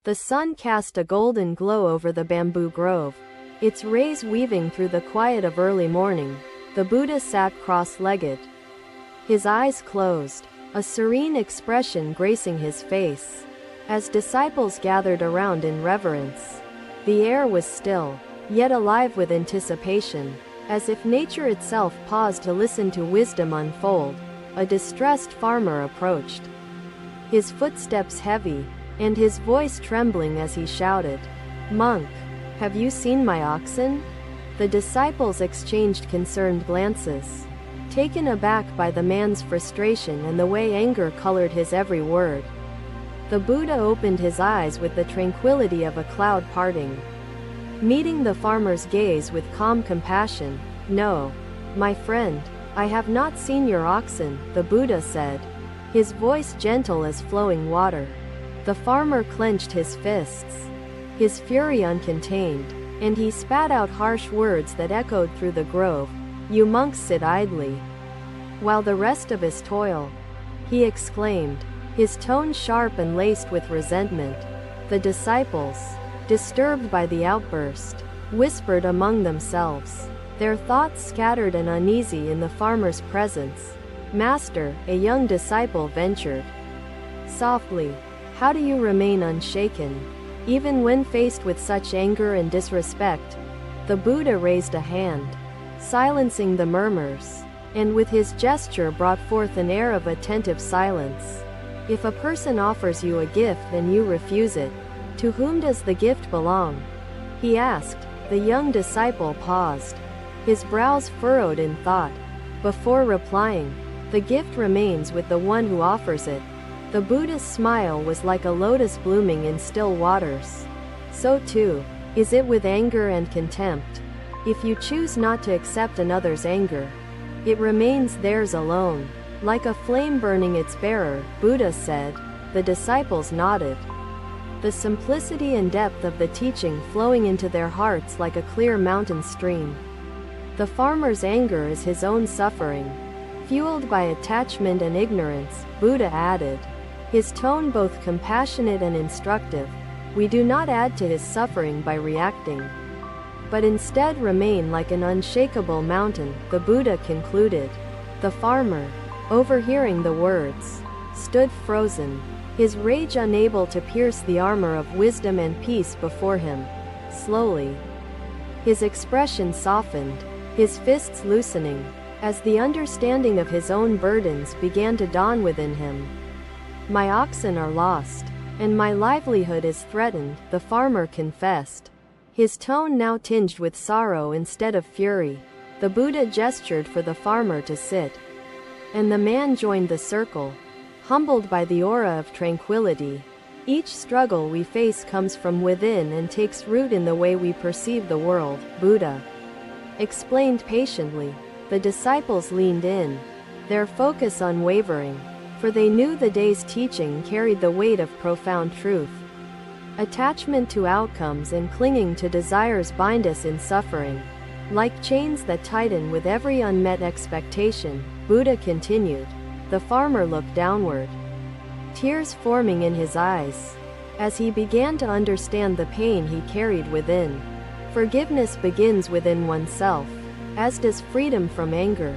The sun cast a golden glow over the bamboo grove, its rays weaving through the quiet of early morning. The Buddha sat cross-legged, his eyes closed, a serene expression gracing his face. As disciples gathered around in reverence, the air was still, yet alive with anticipation, as if nature itself paused to listen to wisdom unfold. A distressed farmer approached, his footsteps heavy, and his voice trembling as he shouted, "Monk, have you seen my oxen?" The disciples exchanged concerned glances, taken aback by the man's frustration and the way anger colored his every word. The Buddha opened his eyes with the tranquility of a cloud parting, meeting the farmer's gaze with calm compassion. "No, my friend, I have not seen your oxen," the Buddha said, his voice gentle as flowing water. The farmer clenched his fists, his fury uncontained, and he spat out harsh words that echoed through the grove. "You monks sit idly while the rest of us toil," he exclaimed, his tone sharp and laced with resentment. The disciples, disturbed by the outburst, whispered among themselves, their thoughts scattered and uneasy in the farmer's presence. "Master," a young disciple ventured softly, "how do you remain unshaken, even when faced with such anger and disrespect?" The Buddha raised a hand, silencing the murmurs, and with his gesture brought forth an air of attentive silence. "If a person offers you a gift and you refuse it, to whom does the gift belong?" he asked. The young disciple paused, his brows furrowed in thought. Before replying, "The gift remains with the one who offers it." The Buddha's smile was like a lotus blooming in still waters. So too is it with anger and contempt. If you choose not to accept another's anger, it remains theirs alone, like a flame burning its bearer, Buddha said. The disciples nodded, the simplicity and depth of the teaching flowing into their hearts like a clear mountain stream. The farmer's anger is his own suffering, fueled by attachment and ignorance, Buddha added, his tone both compassionate and instructive. We do not add to his suffering by reacting, but instead remain like an unshakable mountain, the Buddha concluded. The farmer, overhearing the words, stood frozen, his rage unable to pierce the armor of wisdom and peace before him. Slowly, his expression softened, his fists loosening, as the understanding of his own burdens began to dawn within him. "My oxen are lost, and my livelihood is threatened," the farmer confessed, his tone now tinged with sorrow instead of fury. The Buddha gestured for the farmer to sit, and the man joined the circle, humbled by the aura of tranquility. "Each struggle we face comes from within and takes root in the way we perceive the world," Buddha explained patiently. The disciples leaned in, their focus unwavering, for they knew the day's teaching carried the weight of profound truth. Attachment to outcomes and clinging to desires bind us in suffering, like chains that tighten with every unmet expectation, Buddha continued. The farmer looked downward, tears forming in his eyes, as he began to understand the pain he carried within. Forgiveness begins within oneself, as does freedom from anger.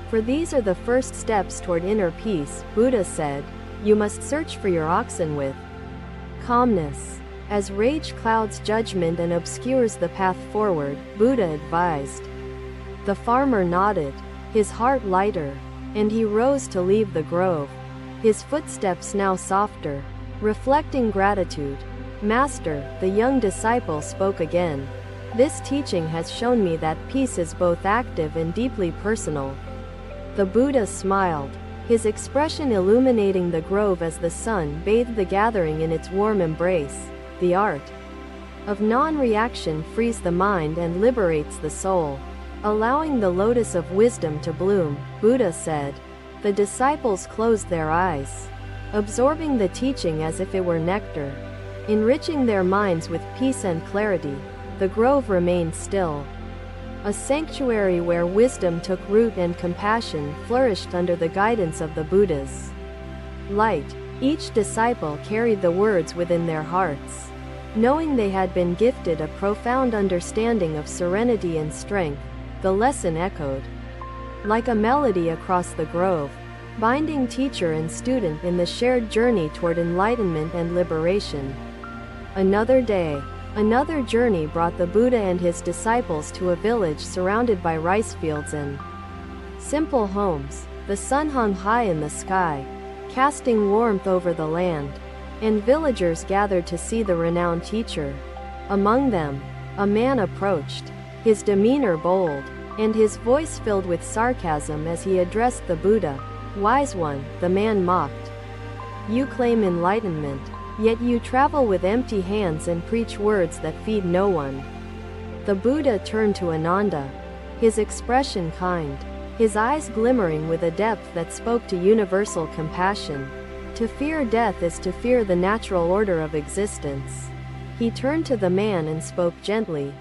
For these are the first steps toward inner peace, Buddha said. You must search for your oxen with calmness, as rage clouds judgment and obscures the path forward, Buddha advised. The farmer nodded, his heart lighter, and he rose to leave the grove, his footsteps now softer, reflecting gratitude. "Master," the young disciple spoke again, "this teaching has shown me that peace is both active and deeply personal." The Buddha smiled, his expression illuminating the grove as the sun bathed the gathering in its warm embrace. The art of non-reaction frees the mind and liberates the soul, allowing the lotus of wisdom to bloom, Buddha said. The disciples closed their eyes, absorbing the teaching as if it were nectar, enriching their minds with peace and clarity. The grove remained still, a sanctuary where wisdom took root and compassion flourished under the guidance of the Buddha's light. Each disciple carried the words within their hearts. Knowing they had been gifted a profound understanding of serenity and strength, the lesson echoed like a melody across the grove, binding teacher and student in the shared journey toward enlightenment and liberation. Another day, another journey brought the Buddha and his disciples to a village surrounded by rice fields and simple homes. The sun hung high in the sky, casting warmth over the land, and villagers gathered to see the renowned teacher. Among them, a man approached, his demeanor bold, and his voice filled with sarcasm as he addressed the Buddha. "Wise one," the man mocked. "You claim enlightenment, yet you travel with empty hands and preach words that feed no one." The Buddha turned to Ananda, his expression kind, his eyes glimmering with a depth that spoke to universal compassion. To fear death is to fear the natural order of existence. He turned to the man and spoke gently,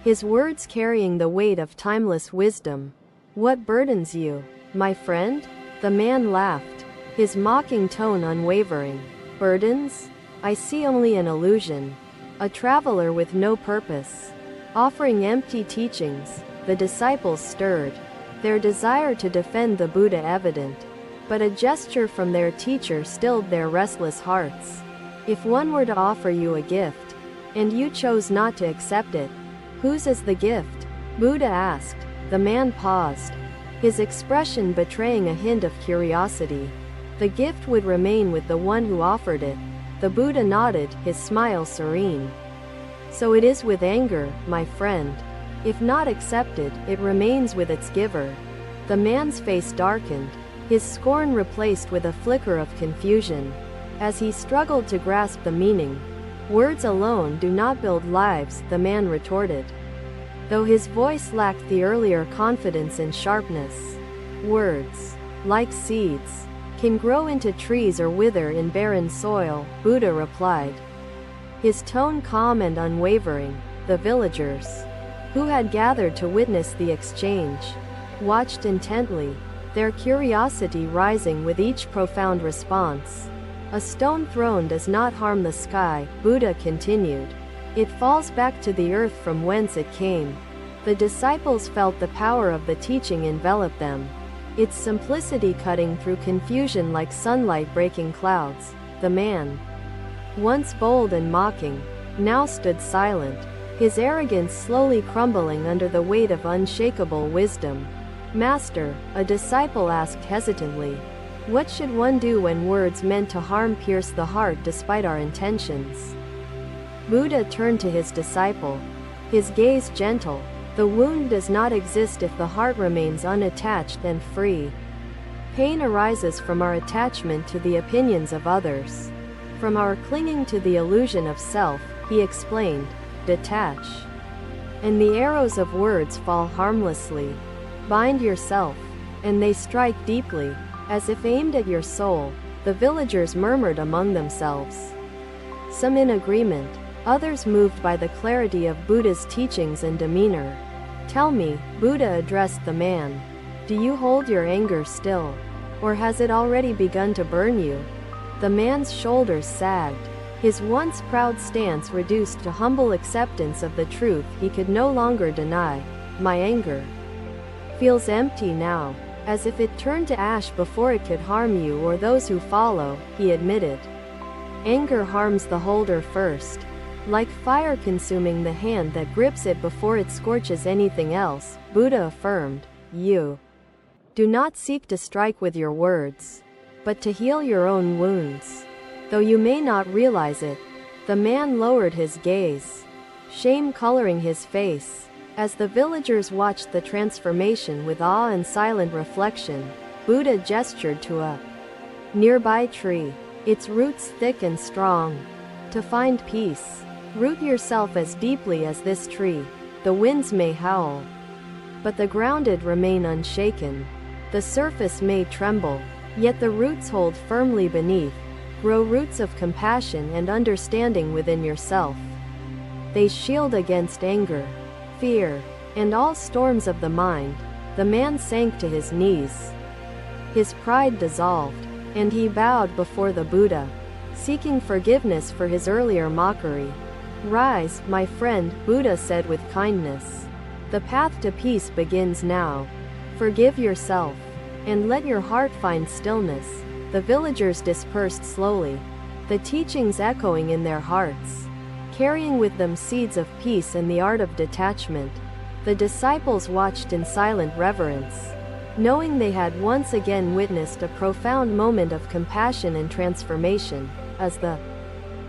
his words carrying the weight of timeless wisdom. "What burdens you, my friend?" The man laughed, his mocking tone unwavering. "Burdens? I see only an illusion, a traveler with no purpose, offering empty teachings." The disciples stirred, their desire to defend the Buddha evident, but a gesture from their teacher stilled their restless hearts. "If one were to offer you a gift, and you chose not to accept it, whose is the gift?" Buddha asked. The man paused, his expression betraying a hint of curiosity. "The gift would remain with the one who offered it." The Buddha nodded, his smile serene. "So it is with anger, my friend. If not accepted, it remains with its giver." The man's face darkened, his scorn replaced with a flicker of confusion. As he struggled to grasp the meaning, "Words alone do not build lives," the man retorted, though his voice lacked the earlier confidence and sharpness. "Words, like seeds, can grow into trees or wither in barren soil," Buddha replied, his tone calm and unwavering. The villagers, who had gathered to witness the exchange, watched intently, their curiosity rising with each profound response. "A stone thrown does not harm the sky," Buddha continued. "It falls back to the earth from whence it came." The disciples felt the power of the teaching envelop them, its simplicity cutting through confusion like sunlight breaking clouds. The man, once bold and mocking, now stood silent, his arrogance slowly crumbling under the weight of unshakable wisdom. "Master," a disciple asked hesitantly, "what should one do when words meant to harm pierce the heart despite our intentions?" Buddha turned to his disciple, his gaze gentle. "The wound does not exist if the heart remains unattached and free. Pain arises from our attachment to the opinions of others, from our clinging to the illusion of self," he explained. "Detach, and the arrows of words fall harmlessly. Bind yourself, and they strike deeply, as if aimed at your soul." The villagers murmured among themselves, some in agreement, others moved by the clarity of Buddha's teachings and demeanor. "Tell me," Buddha addressed the man, "do you hold your anger still? Or has it already begun to burn you?" The man's shoulders sagged, his once proud stance reduced to humble acceptance of the truth he could no longer deny. "My anger feels empty now, as if it turned to ash before it could harm you or those who follow," he admitted. "Anger harms the holder first, like fire consuming the hand that grips it before it scorches anything else," Buddha affirmed. "You do not seek to strike with your words, but to heal your own wounds, though you may not realize it." The man lowered his gaze, shame coloring his face. As the villagers watched the transformation with awe and silent reflection, Buddha gestured to a nearby tree, its roots thick and strong. "To find peace, root yourself as deeply as this tree. The winds may howl, but the grounded remain unshaken. The surface may tremble, yet the roots hold firmly beneath. Grow roots of compassion and understanding within yourself. They shield against anger, fear, and all storms of the mind." The man sank to his knees, his pride dissolved, and he bowed before the Buddha, seeking forgiveness for his earlier mockery. "Rise, my friend," Buddha said with kindness. "The path to peace begins now. Forgive yourself, and let your heart find stillness." The villagers dispersed slowly, the teachings echoing in their hearts, carrying with them seeds of peace and the art of detachment. The disciples watched in silent reverence, knowing they had once again witnessed a profound moment of compassion and transformation. As the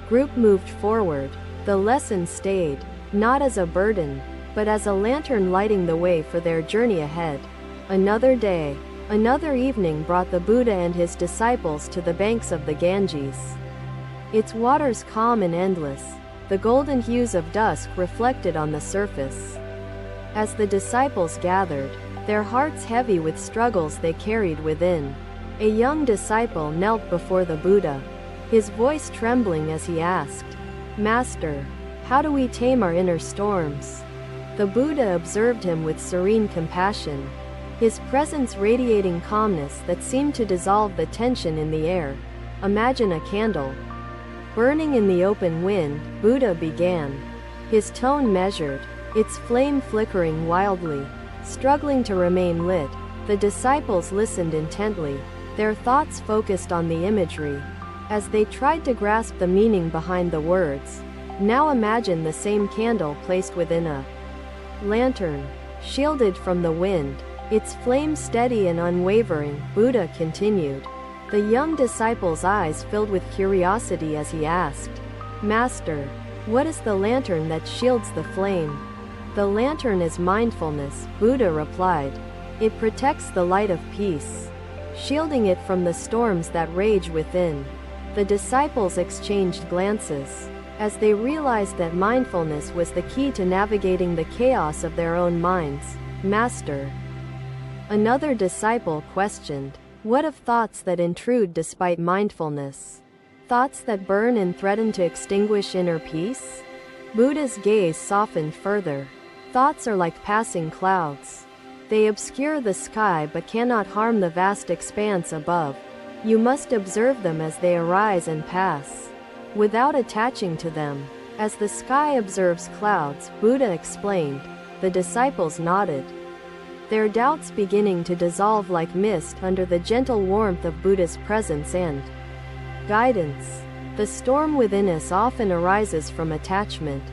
group moved forward, the lesson stayed, not as a burden, but as a lantern lighting the way for their journey ahead. Another day, another evening brought the Buddha and his disciples to the banks of the Ganges. Its waters calm and endless, the golden hues of dusk reflected on the surface. As the disciples gathered, their hearts heavy with struggles they carried within, a young disciple knelt before the Buddha, his voice trembling as he asked, "Master, how do we tame our inner storms?" The Buddha observed him with serene compassion, his presence radiating calmness that seemed to dissolve the tension in the air. "Imagine a candle burning in the open wind," Buddha began, his tone measured, its flame flickering wildly, struggling to remain lit. The disciples listened intently, their thoughts focused on the imagery, as they tried to grasp the meaning behind the words. "Now imagine the same candle placed within a lantern, shielded from the wind, its flame steady and unwavering," Buddha continued. The young disciple's eyes filled with curiosity as he asked, "Master, what is the lantern that shields the flame?" "The lantern is mindfulness," Buddha replied. "It protects the light of peace, shielding it from the storms that rage within." The disciples exchanged glances, as they realized that mindfulness was the key to navigating the chaos of their own minds. "Master," another disciple questioned, "what of thoughts that intrude despite mindfulness? Thoughts that burn and threaten to extinguish inner peace?" Buddha's gaze softened further. "Thoughts are like passing clouds. They obscure the sky but cannot harm the vast expanse above. You must observe them as they arise and pass, without attaching to them, as the sky observes clouds," Buddha explained. The disciples nodded, their doubts beginning to dissolve like mist under the gentle warmth of Buddha's presence and guidance. The storm within us often arises from attachment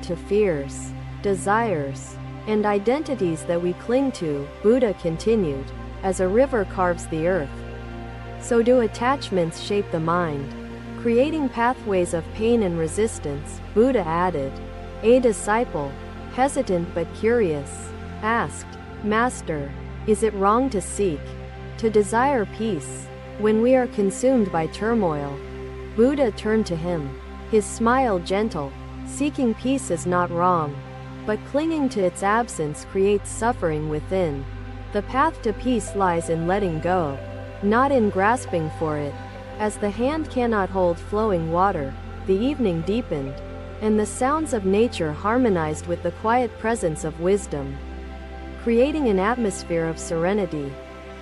to fears, desires, and identities that we cling to, Buddha continued. As a river carves the earth, so do attachments shape the mind, creating pathways of pain and resistance, Buddha added. A disciple, hesitant but curious, asked, "Master, is it wrong to seek, to desire peace, when we are consumed by turmoil?" Buddha turned to him, his smile gentle. "Seeking peace is not wrong, but clinging to its absence creates suffering within. The path to peace lies in letting go, not in grasping for it." As the hand cannot hold flowing water, the evening deepened, and the sounds of nature harmonized with the quiet presence of wisdom, creating an atmosphere of serenity.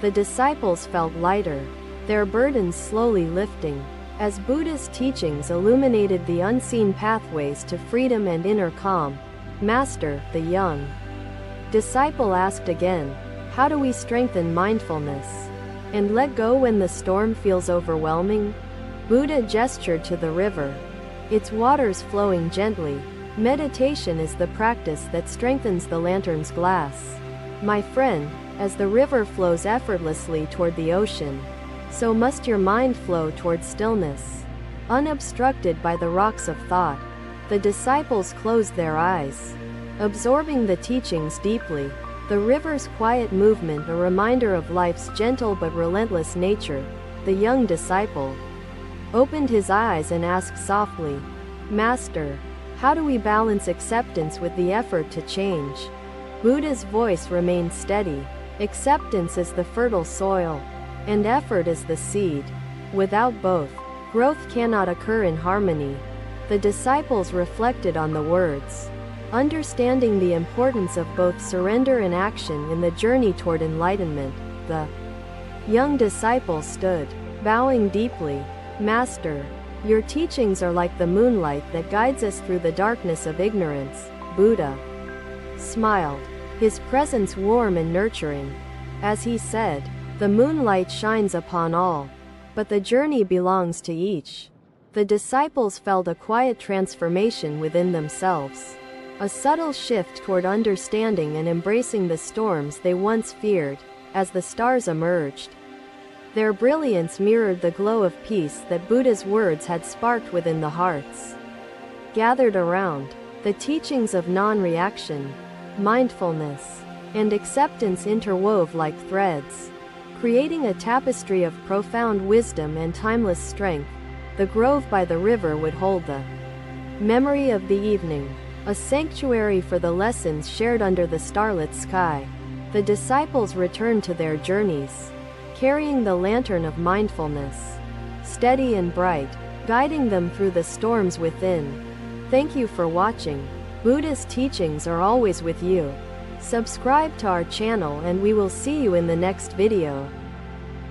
The disciples felt lighter, their burdens slowly lifting, as Buddha's teachings illuminated the unseen pathways to freedom and inner calm. "Master," the young disciple asked again, "how do we strengthen mindfulness and let go when the storm feels overwhelming?" Buddha gestured to the river, its waters flowing gently. "Meditation is the practice that strengthens the lantern's glass. My friend, as the river flows effortlessly toward the ocean, so must your mind flow toward stillness, unobstructed by the rocks of thought." The disciples closed their eyes, absorbing the teachings deeply. The river's quiet movement a reminder of life's gentle but relentless nature. The young disciple opened his eyes and asked softly, "Master, how do we balance acceptance with the effort to change?" Buddha's voice remained steady. "Acceptance is the fertile soil, and effort is the seed. Without both, growth cannot occur in harmony." The disciples reflected on the words, understanding the importance of both surrender and action in the journey toward enlightenment. The Young disciples stood, bowing deeply. Master, your teachings are like the moonlight that guides us through the darkness of ignorance. Buddha smiled, his presence warm and nurturing. As he said, the moonlight shines upon all, but the journey belongs to each. The disciples felt a quiet transformation within themselves. A subtle shift toward understanding and embracing the storms they once feared. As the stars emerged, their brilliance mirrored the glow of peace that Buddha's words had sparked within the hearts. Gathered around, the teachings of non-reaction, mindfulness, and acceptance interwove like threads, creating a tapestry of profound wisdom and timeless strength. The grove by the river would hold the memory of the evening, a sanctuary for the lessons shared under the starlit sky. The disciples returned to their journeys, carrying the lantern of mindfulness, steady and bright, guiding them through the storms within. Thank you for watching. Buddha's teachings are always with you. Subscribe to our channel and we will see you in the next video.